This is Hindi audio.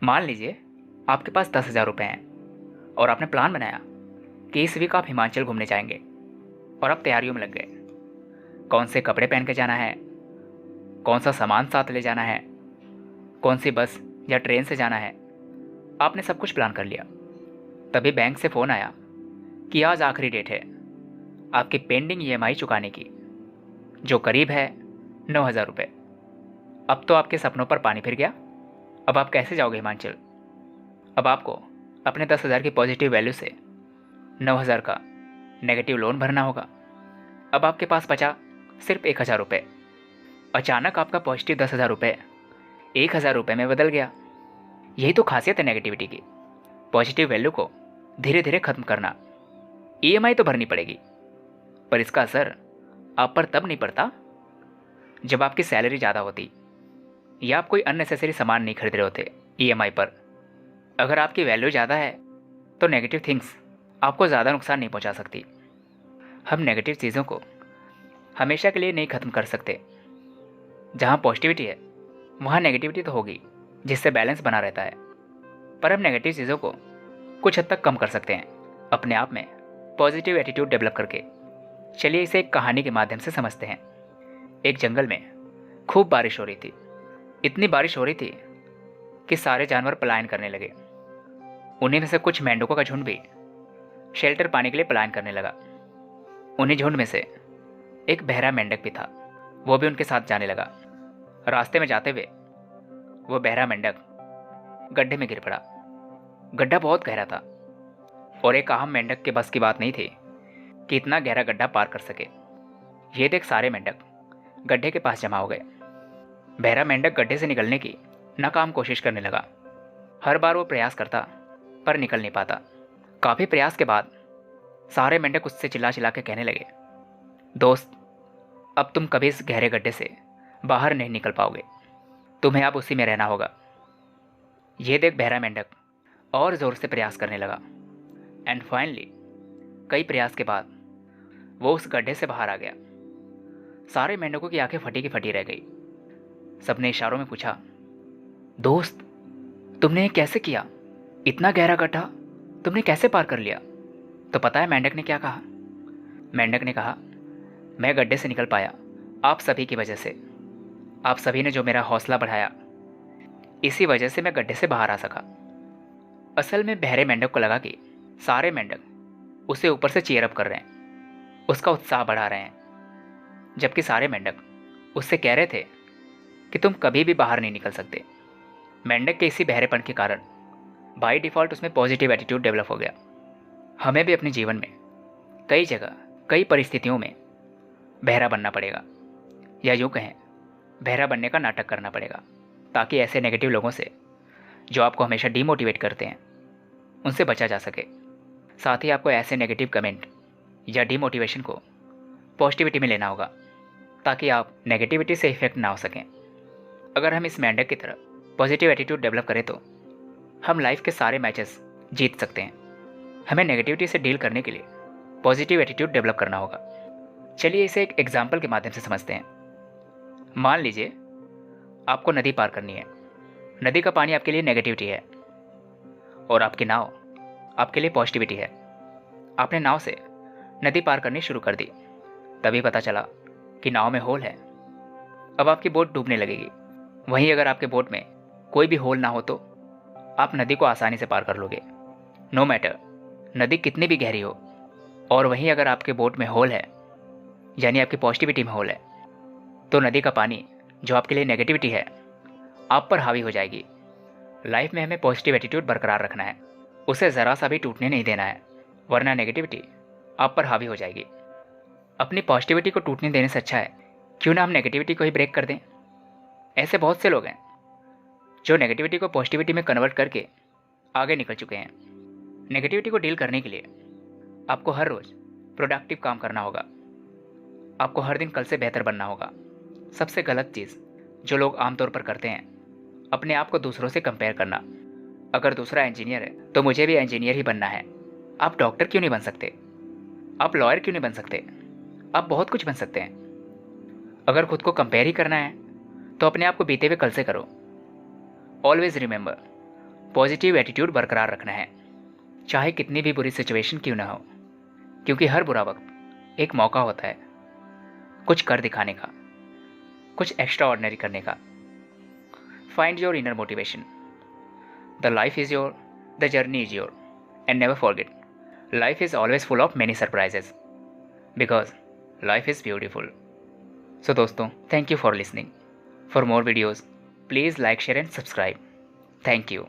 मान लीजिए आपके पास 10,000 रुपये हैं और आपने प्लान बनाया कि इस वीक आप हिमाचल घूमने जाएंगे और आप तैयारियों में लग गए। कौन से कपड़े पहन के जाना है, कौन सा सामान साथ ले जाना है, कौन सी बस या ट्रेन से जाना है, आपने सब कुछ प्लान कर लिया। तभी बैंक से फ़ोन आया कि आज आखिरी डेट है आपकी पेंडिंग ईएमआई चुकाने की, जो करीब है 9,000 रुपये। अब तो आपके सपनों पर पानी फिर गया। अब आप कैसे जाओगे हिमाचल? अब आपको अपने 10,000 की पॉजिटिव वैल्यू से 9,000 का नेगेटिव लोन भरना होगा। अब आपके पास बचा सिर्फ 1,000 रुपये। अचानक आपका पॉजिटिव 10,000 रुपये 1,000 रुपये में बदल गया। यही तो खासियत है नेगेटिविटी की, पॉजिटिव वैल्यू को धीरे धीरे खत्म करना। ईएमआई तो भरनी पड़ेगी, पर इसका असर आप पर तब नहीं पड़ता जब आपकी सैलरी ज़्यादा होती या आप कोई अननेसेसरी सामान नहीं खरीद रहे होते ईएमआई पर। अगर आपकी वैल्यू ज़्यादा है तो नेगेटिव थिंग्स आपको ज़्यादा नुकसान नहीं पहुंचा सकती। हम नेगेटिव चीज़ों को हमेशा के लिए नहीं ख़त्म कर सकते। जहां पॉजिटिविटी है वहां नेगेटिविटी तो होगी, जिससे बैलेंस बना रहता है। पर हम नेगेटिव चीज़ों को कुछ हद तक कम कर सकते हैं अपने आप में पॉजिटिव एटीट्यूड डेवलप करके। चलिए इसे एक कहानी के माध्यम से समझते हैं। एक जंगल में खूब बारिश हो रही थी। इतनी बारिश हो रही थी कि सारे जानवर पलायन करने लगे। उन्हीं में से कुछ मेंढकों का झुंड भी शेल्टर पाने के लिए पलायन करने लगा। उन्हीं झुंड में से एक बहरा मेंढक भी था, वो भी उनके साथ जाने लगा। रास्ते में जाते हुए वो बहरा मेंढक गड्ढे में गिर पड़ा। गड्ढा बहुत गहरा था और एक अहम मेंढक के बस की बात नहीं थी कि इतना गहरा गड्ढा पार कर सके। ये देख सारे मेंढक गड्ढे के पास जमा हो गए। बहरा मेंढक गड्ढे से निकलने की नाकाम कोशिश करने लगा। हर बार वो प्रयास करता पर निकल नहीं पाता। काफ़ी प्रयास के बाद सारे मेंढक उससे चिल्ला चिल्ला के कहने लगे, दोस्त, अब तुम कभी इस गहरे गड्ढे से बाहर नहीं निकल पाओगे, तुम्हें अब उसी में रहना होगा। ये देख बहरा मेंढक और ज़ोर से प्रयास करने लगा। एंड फाइनली कई प्रयास के बाद वो उस गड्ढे से बाहर आ गया। सारे मेंढकों की आंखें फटी की फटी रह गई। सबने इशारों में पूछा, दोस्त, तुमने ये कैसे किया? इतना गहरा गड्ढा तुमने कैसे पार कर लिया? तो पता है मेंढक ने क्या कहा? मेंढक ने कहा, मैं गड्ढे से निकल पाया आप सभी की वजह से। आप सभी ने जो मेरा हौसला बढ़ाया, इसी वजह से मैं गड्ढे से बाहर आ सका। असल में बहरे मेंढक को लगा कि सारे मेंढक उसे ऊपर से चीयर अप कर रहे हैं, उसका उत्साह बढ़ा रहे हैं, जबकि सारे मेंढक उससे कह रहे थे कि तुम कभी भी बाहर नहीं निकल सकते। मेंढक के इसी बहरेपन के कारण बाय डिफ़ॉल्ट उसमें पॉजिटिव एटीट्यूड डेवलप हो गया। हमें भी अपने जीवन में कई जगह कई परिस्थितियों में बहरा बनना पड़ेगा, या यूँ कहें बहरा बनने का नाटक करना पड़ेगा, ताकि ऐसे नेगेटिव लोगों से जो आपको हमेशा डीमोटिवेट करते हैं उनसे बचा जा सके। साथ ही आपको ऐसे नेगेटिव कमेंट या डीमोटिवेशन को पॉजिटिविटी में लेना होगा, ताकि आप नेगेटिविटी से इफेक्ट ना हो सकें। अगर हम इस मेंढक की तरह पॉजिटिव एटीट्यूड डेवलप करें तो हम लाइफ के सारे मैचेस जीत सकते हैं। हमें नेगेटिविटी से डील करने के लिए पॉजिटिव एटीट्यूड डेवलप करना होगा। चलिए इसे एक एग्जाम्पल के माध्यम से समझते हैं। मान लीजिए आपको नदी पार करनी है। नदी का पानी आपके लिए नेगेटिविटी है और आपकी नाव आपके लिए पॉजिटिविटी है। आपने नाव से नदी पार करनी शुरू कर दी। तभी पता चला कि नाव में होल है। अब आपकी बोट डूबने लगेगी। वहीं अगर आपके बोट में कोई भी होल ना हो तो आप नदी को आसानी से पार कर लोगे, नो मैटर नदी कितनी भी गहरी हो। और वहीं अगर आपके बोट में होल है, यानी आपकी पॉजिटिविटी में होल है, तो नदी का पानी जो आपके लिए नेगेटिविटी है आप पर हावी हो जाएगी। लाइफ में हमें पॉजिटिव एटीट्यूड बरकरार रखना है, उसे ज़रा सा भी टूटने नहीं देना है, वरना नेगेटिविटी आप पर हावी हो जाएगी। अपनी पॉजिटिविटी को टूटने देने से अच्छा है क्यों ना हम नेगेटिविटी को ही ब्रेक कर दें। ऐसे बहुत से लोग हैं जो नेगेटिविटी को पॉजिटिविटी में कन्वर्ट करके आगे निकल चुके हैं। नेगेटिविटी को डील करने के लिए आपको हर रोज़ प्रोडक्टिव काम करना होगा। आपको हर दिन कल से बेहतर बनना होगा। सबसे गलत चीज़ जो लोग आमतौर पर करते हैं, अपने आप को दूसरों से कंपेयर करना। अगर दूसरा इंजीनियर है तो मुझे भी इंजीनियर ही बनना है। आप डॉक्टर क्यों नहीं बन सकते? आप लॉयर क्यों नहीं बन सकते? आप बहुत कुछ बन सकते हैं। अगर खुद को कंपेयर ही करना है तो अपने आप को बीते हुए कल से करो। ऑलवेज रिमेंबर, पॉजिटिव एटीट्यूड बरकरार रखना है, चाहे कितनी भी बुरी सिचुएशन क्यों ना हो, क्योंकि हर बुरा वक्त एक मौका होता है कुछ कर दिखाने का, कुछ एक्स्ट्रा ऑर्डिनरी करने का। Find your inner motivation. The life is your, the journey is your, and never forget, life is always full of many surprises because life is beautiful. So दोस्तों, thank you for listening. For more videos please like, share and subscribe. Thank you.